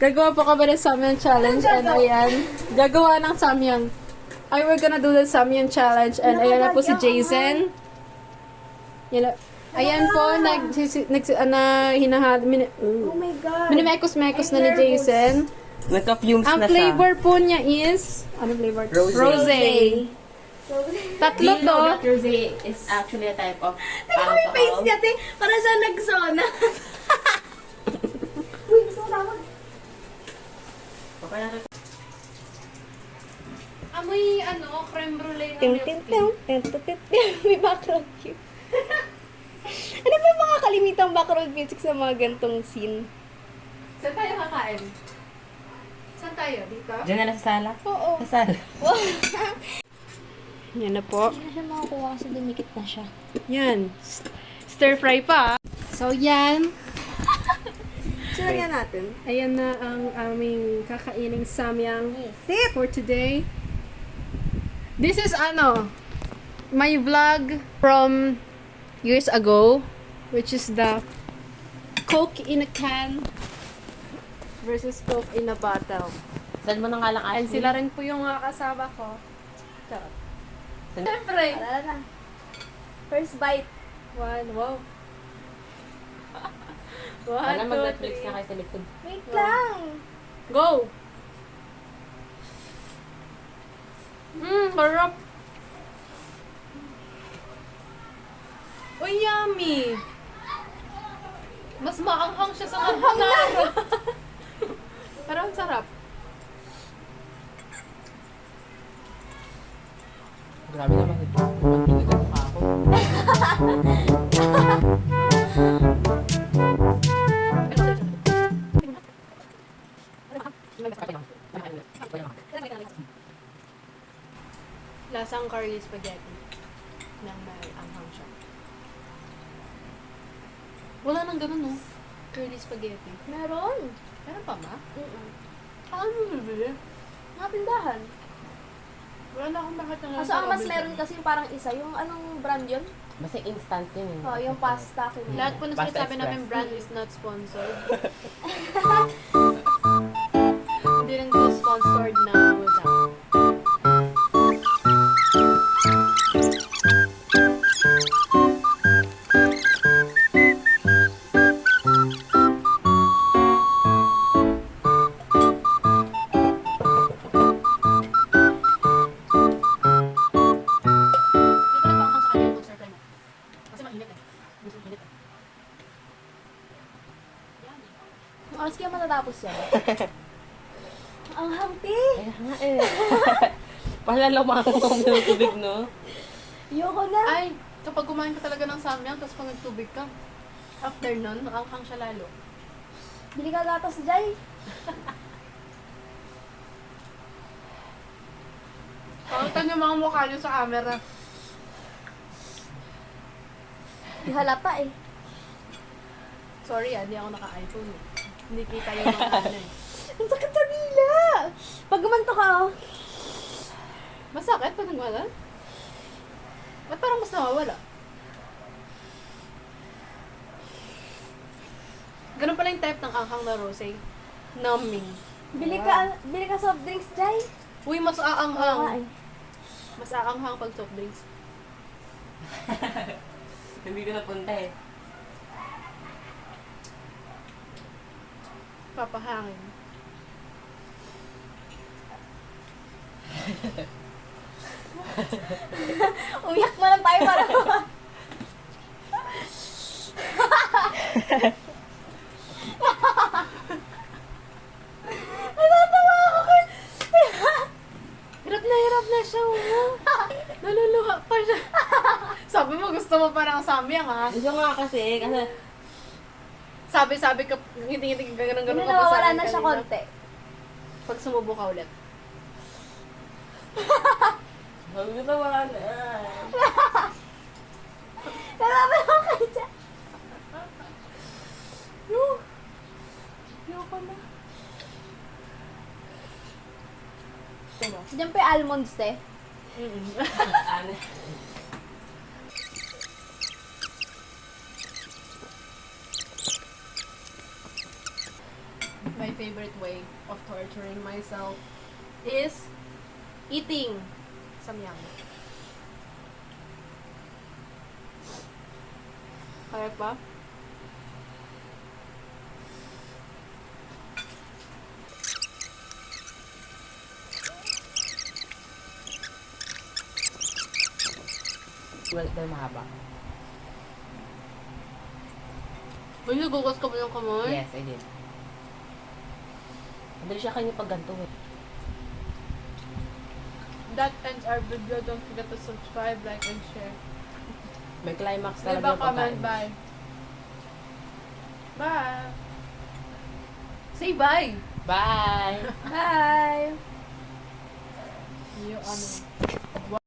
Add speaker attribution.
Speaker 1: Gagawa po kami ng Samyang Challenge and ayan, gagawa ng Samyang. We're gonna do the Samyang Challenge and ayan na po si Jason. Yan na. Ayan po,
Speaker 2: Oh my God.
Speaker 1: minimekos-mekos na ni Jason.
Speaker 3: Nagka-fumes
Speaker 1: Ang
Speaker 3: na siya.
Speaker 1: flavor po niya is, ano flavor?
Speaker 3: Rosé.
Speaker 1: Tatlo
Speaker 3: Do you know
Speaker 1: to.
Speaker 3: that rosé is actually a type of
Speaker 2: Tingnan mo yung face
Speaker 3: alcohol?
Speaker 2: niya, te. Para siya nagsona. Uy, gusto ko tawag.
Speaker 3: Okay na rin.
Speaker 1: Amoy, creme brulee na
Speaker 2: Ting,
Speaker 1: milk
Speaker 2: ting,
Speaker 1: tea.
Speaker 2: ting, ting, ting, ting, ting. May background cute. Ano ba yung mga kalimitang background music sa mga gantong scene?
Speaker 1: Saan tayo kakain? Saan tayo? Dito?
Speaker 3: Diyan na lang sa sala?
Speaker 2: Oo.
Speaker 3: Sa sala.
Speaker 1: Yan na po.
Speaker 2: Hindi na siya makakuha kasi dumikit na siya.
Speaker 1: Yan. Stir fry pa. So, yan.
Speaker 2: Sino yan natin?
Speaker 1: Ayan na ang aming kakaining samyang
Speaker 2: Sit!
Speaker 1: for today. This is my vlog from years ago, which is the Coke in a can versus Coke in a bottle.
Speaker 3: Saan mo na nga lang
Speaker 1: And
Speaker 3: Ashley?
Speaker 1: sila rin po yung mga kasama ko. Charot. Siyempre.
Speaker 2: Alala na. First bite.
Speaker 1: One, wow. One,
Speaker 3: Sana
Speaker 1: two,
Speaker 3: mag-Netflix
Speaker 1: three.
Speaker 3: na kayo sa likod.
Speaker 2: Wait lang.
Speaker 1: Go! Sarap. Uy, yummy! Mas maanghang siya sa carbonara. Pero ang sarap.
Speaker 3: Grabe naman ito. Pag-pinag ang mukha ako.
Speaker 1: Lasang curly spaghetti. Nang may anghang siya. Wala nang ganun, no? Curly spaghetti.
Speaker 2: Meron.
Speaker 1: Meron pa ba?
Speaker 2: Saan mo bibili? Mga tindahan.
Speaker 1: Wala na akong bakit na
Speaker 2: Kaso ang mas meron kasi yung parang isa. Yung anong brand yun?
Speaker 3: Basta instant yun.
Speaker 2: Oh, yung pasta.
Speaker 1: Lahat po na
Speaker 3: Pasta
Speaker 1: sinasabi namin
Speaker 3: Express.
Speaker 1: brand is not sponsored. Hindi rin po sponsored na wala.
Speaker 2: Ang oras kaya matatapos yan? Ang hampi!
Speaker 3: Kaya nga eh. Palala makakong ng tubig, no?
Speaker 2: Yoko na!
Speaker 1: Ay, kapag kumain ka talaga ng samyang, tapos pag nagtubig ka, after nun, maanghang siya lalo.
Speaker 2: Bili ka gatas, Jai.
Speaker 1: Pakita niyo mga mukha niyo sa camera.
Speaker 2: Di halata eh.
Speaker 1: Sorry hindi ako naka-iPhone eh. Hindi kita yung mga eh.
Speaker 2: Ang sakit sa dila! Pag gumanto ka, oh.
Speaker 1: Masakit pag nagwala? Ba't parang mas nawawala? Ganun pala yung type ng anghang na rosé. Numbing.
Speaker 2: Bili ka soft drinks, Jai.
Speaker 1: Uy, mas
Speaker 2: Oo nga
Speaker 1: aanghang.
Speaker 2: eh.
Speaker 1: Mas aanghang pag soft drinks.
Speaker 3: Hindi ko napunta eh.
Speaker 1: Papahangin.
Speaker 2: Umiyak na lang tayo para Natatawa ako kay...
Speaker 1: Hirap na siya. Naluluha pa siya. Sabi mo, gusto mo pa ng samyang ha?
Speaker 3: Gusto nga kasi
Speaker 1: Sabi ka, ngiti-ngiti ka ganun
Speaker 2: Hindi
Speaker 1: ka pa sa
Speaker 2: nawawala
Speaker 1: akin
Speaker 2: na siya
Speaker 1: kanina.
Speaker 2: konti.
Speaker 1: Pag sumubo ka ulit.
Speaker 3: sabi ko na wala na.
Speaker 2: Natatawa kay Jai.
Speaker 1: Ayoko na. Diba?
Speaker 2: Diyan pa yung almonds, te.
Speaker 3: Ano?
Speaker 1: My favorite way of torturing myself is eating samyang. Kaya pa?
Speaker 3: Well, pero mahaba.
Speaker 1: Uy, nagugas ka ba ng kamay?
Speaker 3: Yes, I did. Madali siya kayo pag ganito eh.
Speaker 1: That ends our video. Don't forget to subscribe, like, and share.
Speaker 3: May climax
Speaker 1: Leave
Speaker 3: talaga
Speaker 1: a
Speaker 3: yung
Speaker 1: comment.
Speaker 3: pagkain.
Speaker 1: Bye. Bye. Say bye.
Speaker 3: Bye!
Speaker 2: Bye!
Speaker 1: You, ano.